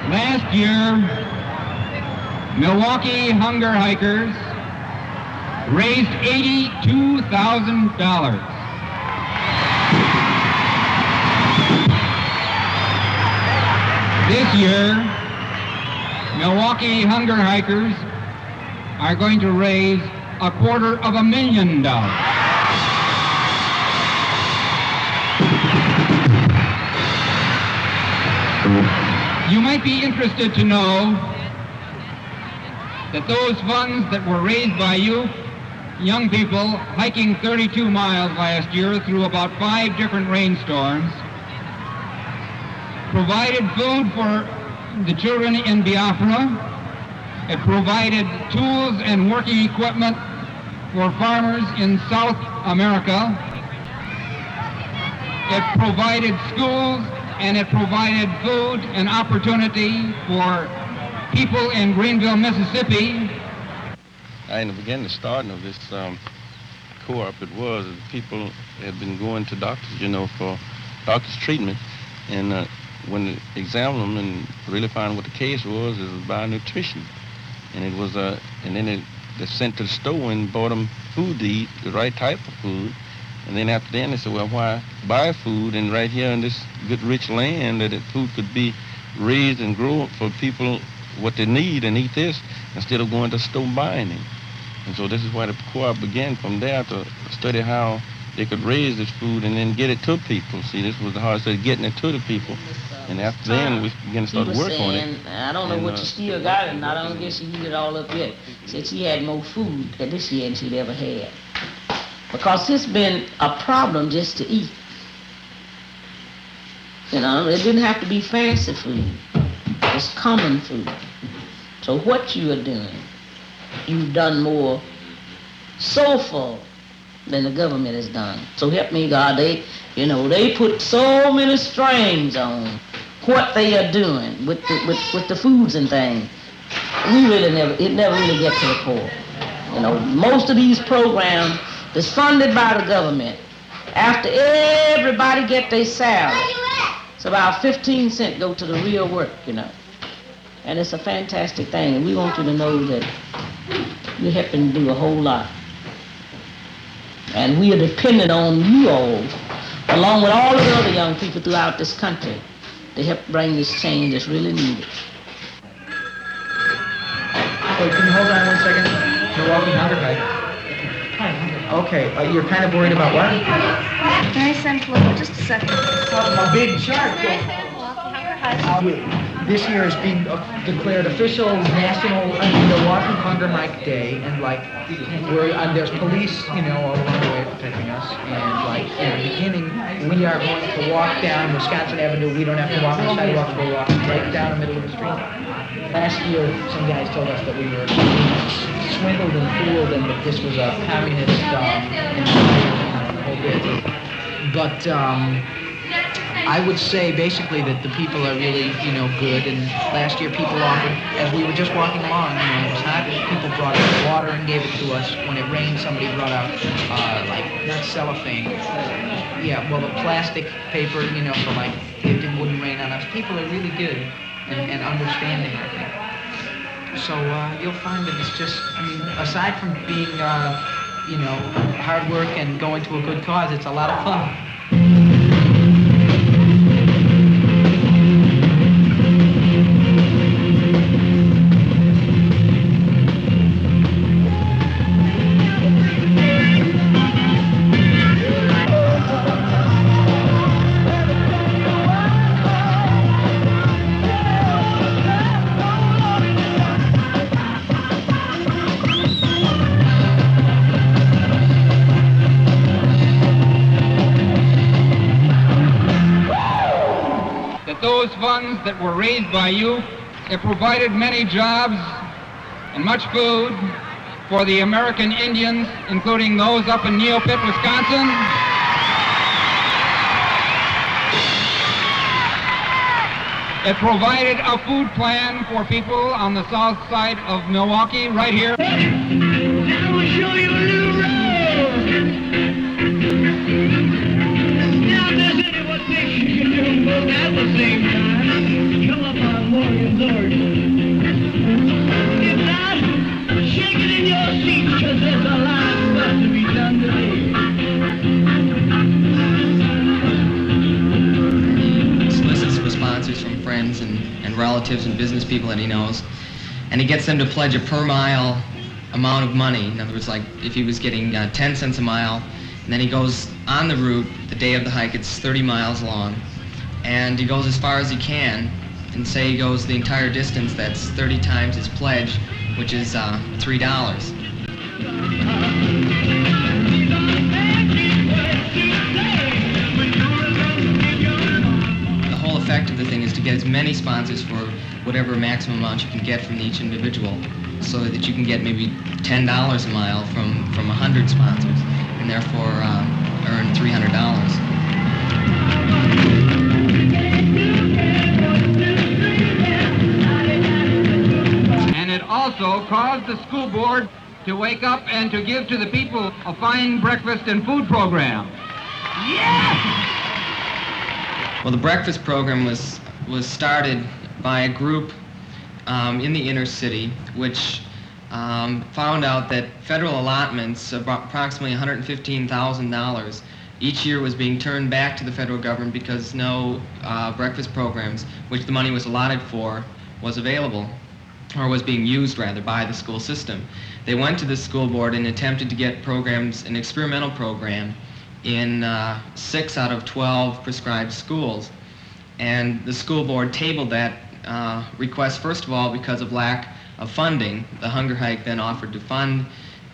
Last year, Milwaukee Hunger Hikers raised $82,000. This year, Milwaukee Hunger Hikers are going to raise $250,000. You might be interested to know that those funds that were raised by you, young people hiking 32 miles last year through about 5 different rainstorms, provided food for the children in Biafra. It provided tools and working equipment for farmers in South America. It provided schools, and it provided food and opportunity for people in Greenville, Mississippi. In the beginning, starting of this co-op, it was that people had been going to doctors, for doctor's treatment, and when they examined them and really found what the case was, it was malnutrition, and it was and then they sent to the store and bought them food to eat, the right type of food. And then after then, they said, well, why buy food? And right here in this good, rich land, that food could be raised and grown for people what they need and eat this instead of going to the store buying it. And so this is why the co-op began from there to study how they could raise this food and then get it to people. See, this was the hardest thing, getting it to the people. And after then, we began to start work on it. I don't know what you still got, and I don't guess she heated it all up yet. Said she had more food this year than she'd ever had. Because it's been a problem just to eat. It didn't have to be fancy food. It's common food. So what you are doing, you've done more soulful than the government has done. So help me God, they put so many strings on what they are doing with the foods and things. It never really gets to the poor. Most of these programs that's funded by the government, after everybody get their salary, it's about 15 cents go to the real work, And it's a fantastic thing, and we want you to know that you're helping to do a whole lot. And we are dependent on you all, along with all of the other young people throughout this country, to help bring this change that's really needed. Oh, can you hold on 1 second? Milwaukee Hunger Hike. Okay, you're kind of worried about what? Very simple. Just a second. A big chart. This year is being declared official national Milwaukee Hunger Hike Day, and there's police, all along the way protecting us, and in the beginning, we are going to walk down Wisconsin Avenue. We don't have to walk on the sidewalks, we're walking right down the middle of the street. Last year, some guys told us that we were swindled and fooled, and that this was a communist whole bit. But I would say basically that the people are really, good. And last year people offered, as we were just walking along, it was hot, people brought out water and gave it to us. When it rained, somebody brought out, not cellophane. Yeah, well, the plastic paper, for like, it wouldn't rain on us. People are really good and understanding, I think. So you'll find that it's just, aside from being, hard work and going to a good cause, it's a lot of fun. Those funds that were raised by you have provided many jobs and much food for the American Indians, including those up in Neopit, Wisconsin. It provided a food plan for people on the south side of Milwaukee, right here. I will show you a new road. Now there's anyone thinks you can do them both at the same time. Come up on Morgan's order. If not, shake it in your seats, because there's a lot of stuff to be done today. Solicits for sponsors from friends and relatives and business people that he knows, and he gets them to pledge a per mile amount of money. In other words, like if he was getting 10 cents a mile, and then he goes on the route the day of the hike. It's 30 miles long, and he goes as far as he can, and say he goes the entire distance, that's 30 times his pledge, which is $3. The whole effect of the thing is to get as many sponsors for whatever maximum amount you can get from each individual, so that you can get maybe $10 a mile from 100 sponsors, and therefore earn $300. And it also caused the school board to wake up and to give to the people a fine breakfast and food program. Well, the breakfast program was started by a group in the inner city, which found out that federal allotments of approximately $115,000 each year was being turned back to the federal government because no breakfast programs, which the money was allotted for, was available, or was being used rather by the school system. They went to the school board and attempted to get programs, an experimental program, in 6 out of 12 prescribed schools. And the school board tabled that request, first of all, because of lack of funding. The Hunger Hike then offered to fund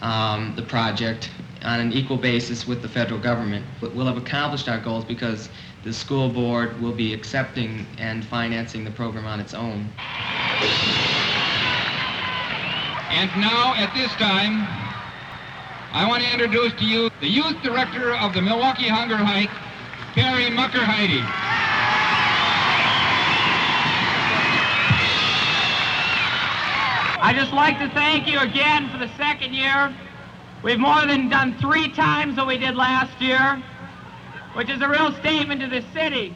the project on an equal basis with the federal government. But we'll have accomplished our goals because the school board will be accepting and financing the program on its own. And now, at this time, I want to introduce to you the youth director of the Milwaukee Hunger Hike, Perry Muckerheide. I'd just like to thank you again for the second year. We've more than done 3 times what we did last year, which is a real statement to the city.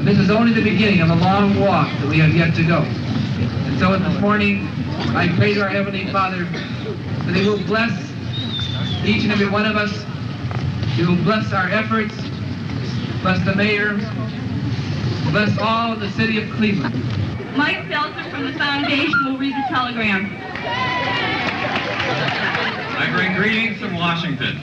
This is only the beginning of a long walk that we have yet to go. And so this morning, I pray to our Heavenly Father that He will bless each and every one of us. He will bless our efforts, bless the mayor, bless all of the city of Cleveland. Mike Seltzer from the foundation will read the telegram. I bring greetings from Washington.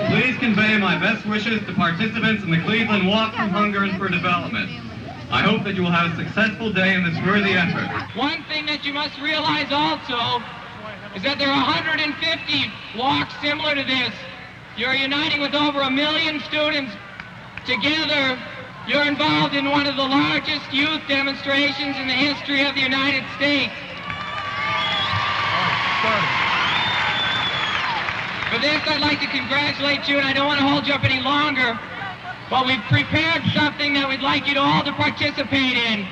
Please convey my best wishes to participants in the Cleveland Walk from Hunger and for Development. I hope that you will have a successful day in this worthy effort. One thing that you must realize also is that there are 150 walks similar to this. You're uniting with over 1 million students. Together, you're involved in one of the largest youth demonstrations in the history of the United States. For this, I'd like to congratulate you, and I don't want to hold you up any longer, but we've prepared something that we'd like you to all to participate in.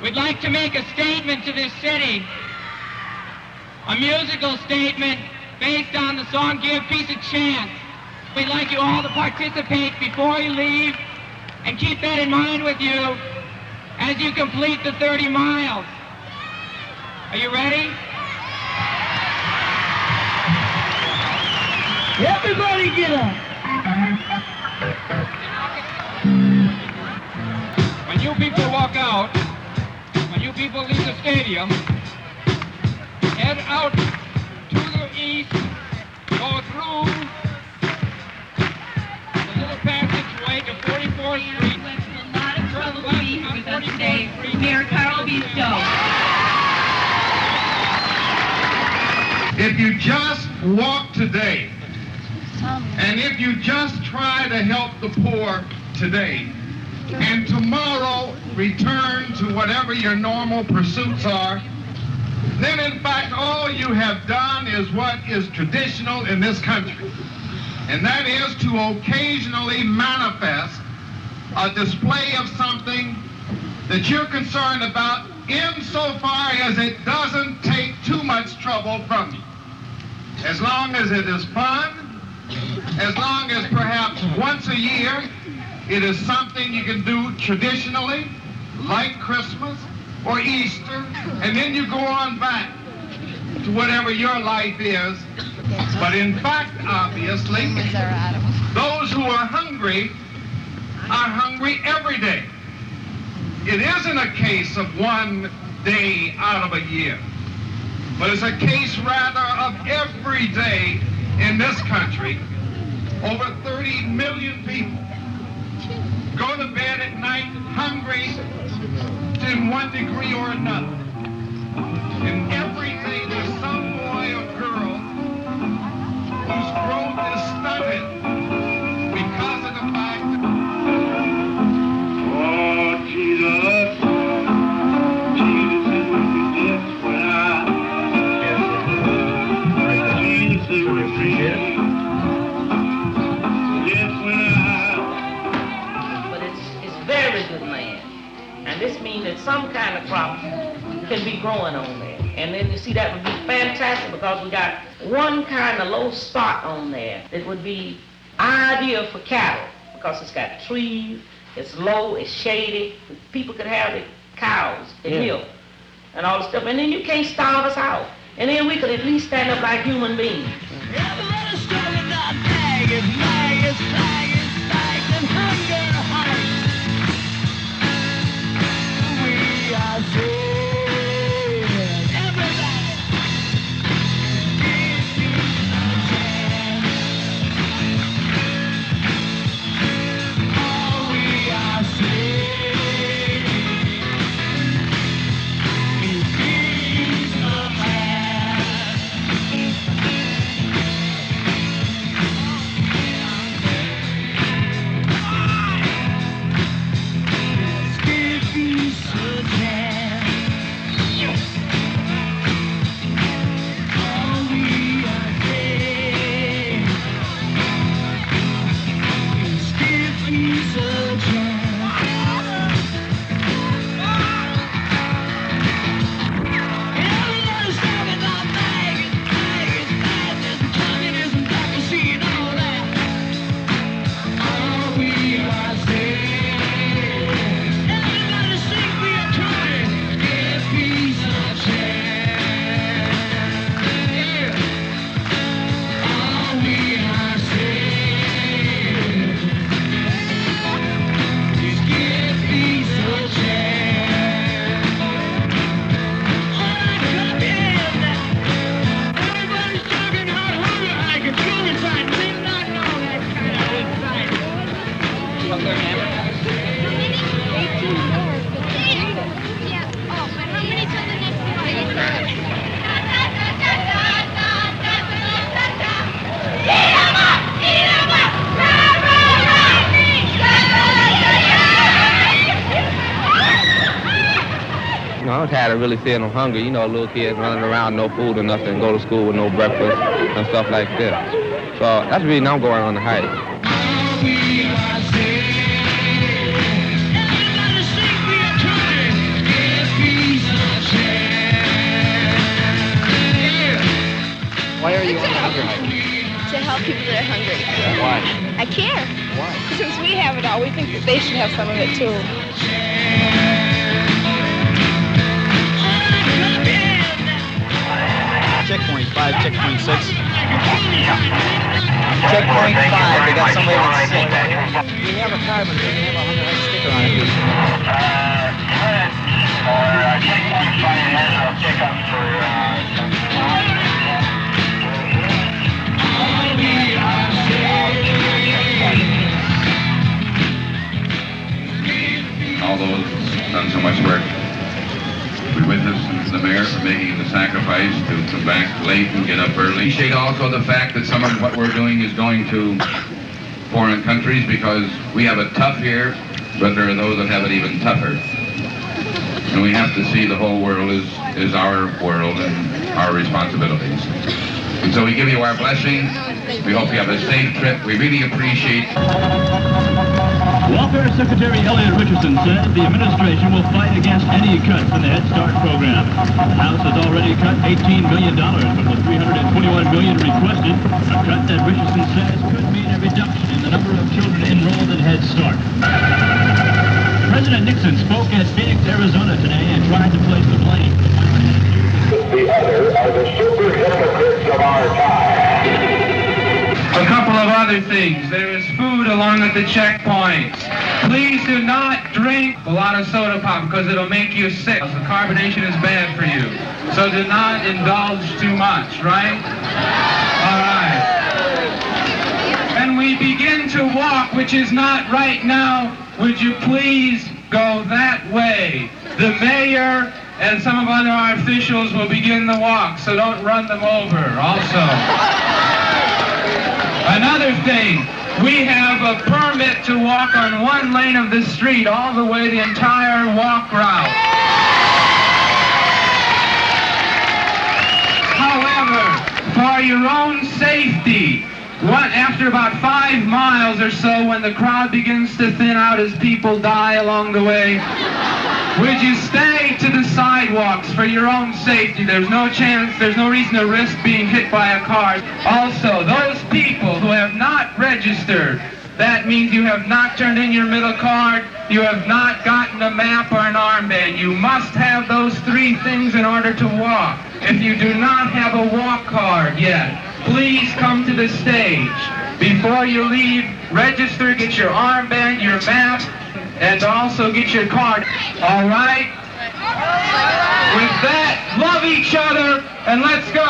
We'd like to make a statement to this city, a musical statement based on the song Give Peace a Chance. We'd like you all to participate before you leave, and keep that in mind with you as you complete the 30 miles. Are you ready? Everybody get up. When you people walk out, when you people leave the stadium, head out to the east, go through the little passageway to 44th Street. A lot of trouble to be here with us today. Mayor Carl B. Stowe. If you just walk today, and if you just try to help the poor today, and tomorrow return to whatever your normal pursuits are, then in fact all you have done is what is traditional in this country. And that is to occasionally manifest a display of something that you're concerned about insofar as it doesn't take too much trouble from you. As long as it is fun, as long as perhaps once a year it is something you can do traditionally, like Christmas or Easter, and then you go on back to whatever your life is. But in fact, obviously, those who are hungry every day. It isn't a case of one day out of a year, but it's a case rather of every day in this country. Over 30 million people go to bed at night hungry in one degree or another. And every day there's some boy or girl whose growth is stunted because of the fact that... Oh, Jesus. Jesus is with me just when Jesus is with me. Very good land. And this means that some kind of crop can be growing on there. And then you see that would be fantastic because we got one kind of low spot on there that would be ideal for cattle because it's got trees, it's low, it's shady. People could have the cows, the milk, and all the stuff. And then you can't starve us out. And then we could at least stand up like human beings. tired of really seeing them hungry. You know, little kids running around, no food or nothing, go to school with no breakfast and stuff like that. So that's the reason I'm going on the hike. Why are you on the hunger hike? To help people that are hungry. Why? I care. Why? Since we have it all, we think that they should have some of it too. Checkpoint 5, checkpoint 6. Checkpoint 5, they got somebody that's sick. We have a card, but it doesn't have a hunger hike sticker on it. Checkpoint 5 has a pickup for all those done so much work. We with us and the mayor for making the sacrifice to come back late and get up early. Appreciate also the fact that some of what we're doing is going to foreign countries because we have it tough here, but there are those that have it even tougher. And we have to see the whole world is our world and our responsibilities. And so we give you our blessing. We hope you have a safe trip. We really appreciate. Welfare Secretary Elliot Richardson says the administration will fight against any cuts in the Head Start program. The House has already cut $18 million from the $321 million requested, a cut that Richardson says could mean a reduction in the number of children enrolled in Head Start. President Nixon spoke at Phoenix, Arizona today and tried to place the blame. The other are the super hypocrites of our time. A couple of other things. There is food along at the checkpoints. Please do not drink a lot of soda pop because it'll make you sick. The carbonation is bad for you. So do not indulge too much, right? All right. And we begin to walk, which is not right now. Would you please go that way? The mayor and some of our officials will begin the walk, so don't run them over also. Another thing, we have a permit to walk on one lane of the street all the way the entire walk route. However, for your own safety, after about 5 miles or so, when the crowd begins to thin out as people die along the way, would you stay to the sidewalks for your own safety? There's no chance, there's no reason to risk being hit by a car. Also, those people who have not registered, that means you have not turned in your middle card, you have not gotten a map or an armband. You must have those 3 things in order to walk. If you do not have a walk card yet, please come to the stage. Before you leave, register, get your armband, your map, and also get your card. All right? With that, love each other, and let's go.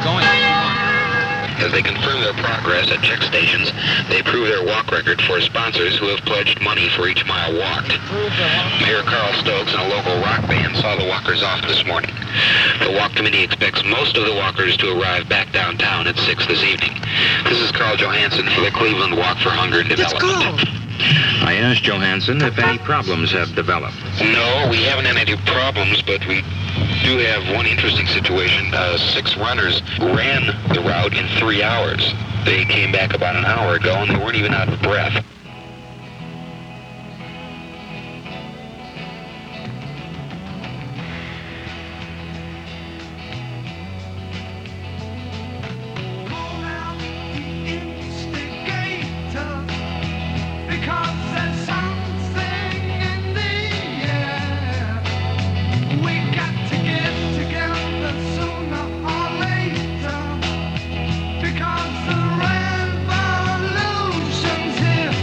Rock on! As they confirm their progress at check stations, they prove their walk record for sponsors who have pledged money for each mile walked. Mayor Carl Stokes and a local rock band saw the walkers off this morning. The walk committee expects most of the walkers to arrive back downtown at 6 this evening. This is Carl Johansson for the Cleveland Walk for Hunger and Development. I asked Johansson if any problems have developed. No, we haven't had any problems, but we do have one interesting situation. 6 runners ran the route in 3 hours. They came back about an hour ago, and they weren't even out of breath. Because the revolution's here.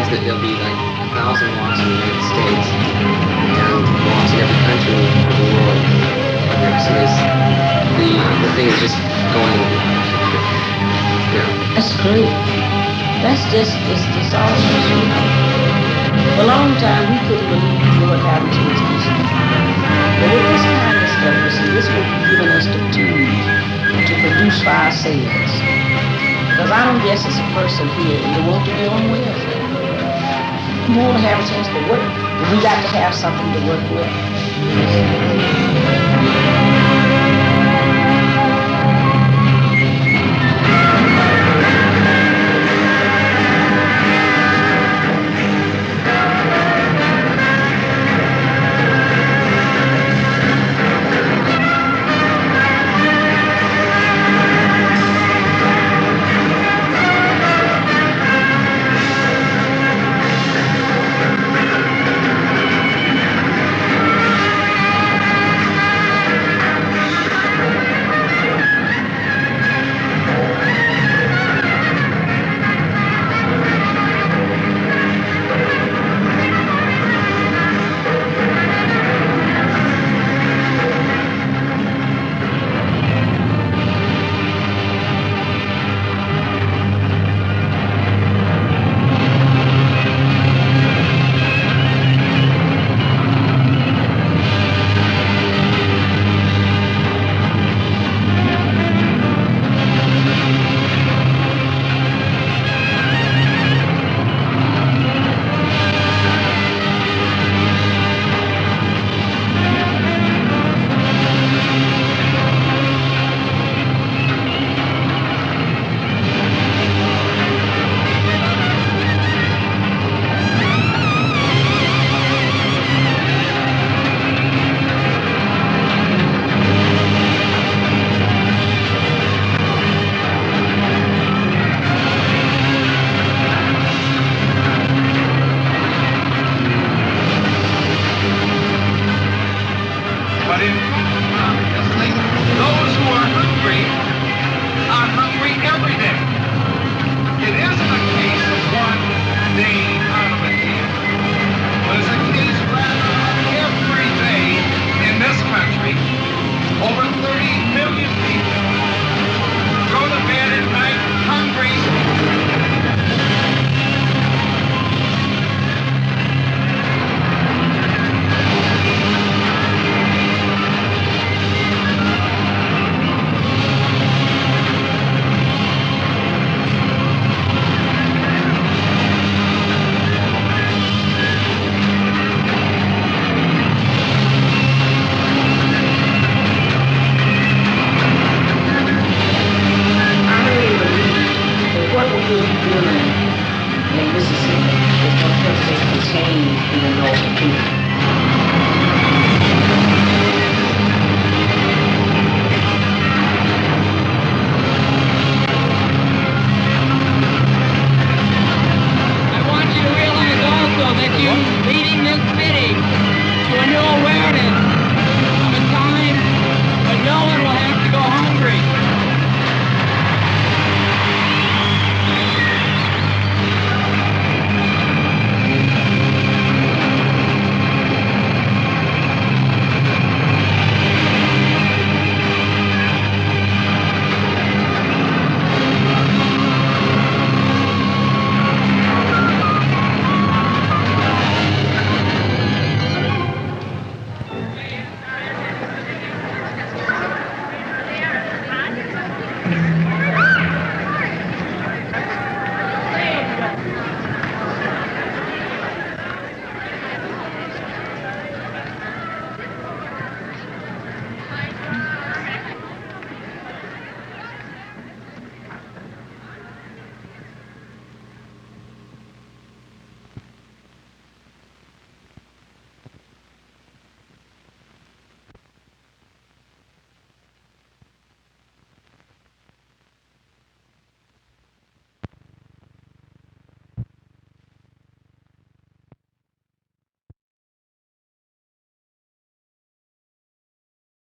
that there'll be like 1,000 walks in the United States and walks in every country of the world. So the thing is just going. Yeah. That's great. That's just, it's just awesome. For a long time, we couldn't believe what happened to us. But with this kind of stuff, you see, this will be giving us the tools to produce for ourselves. Because I don't guess it's a person here in the world to be on welfare. You want to have a chance, but what? We got to have something to work with.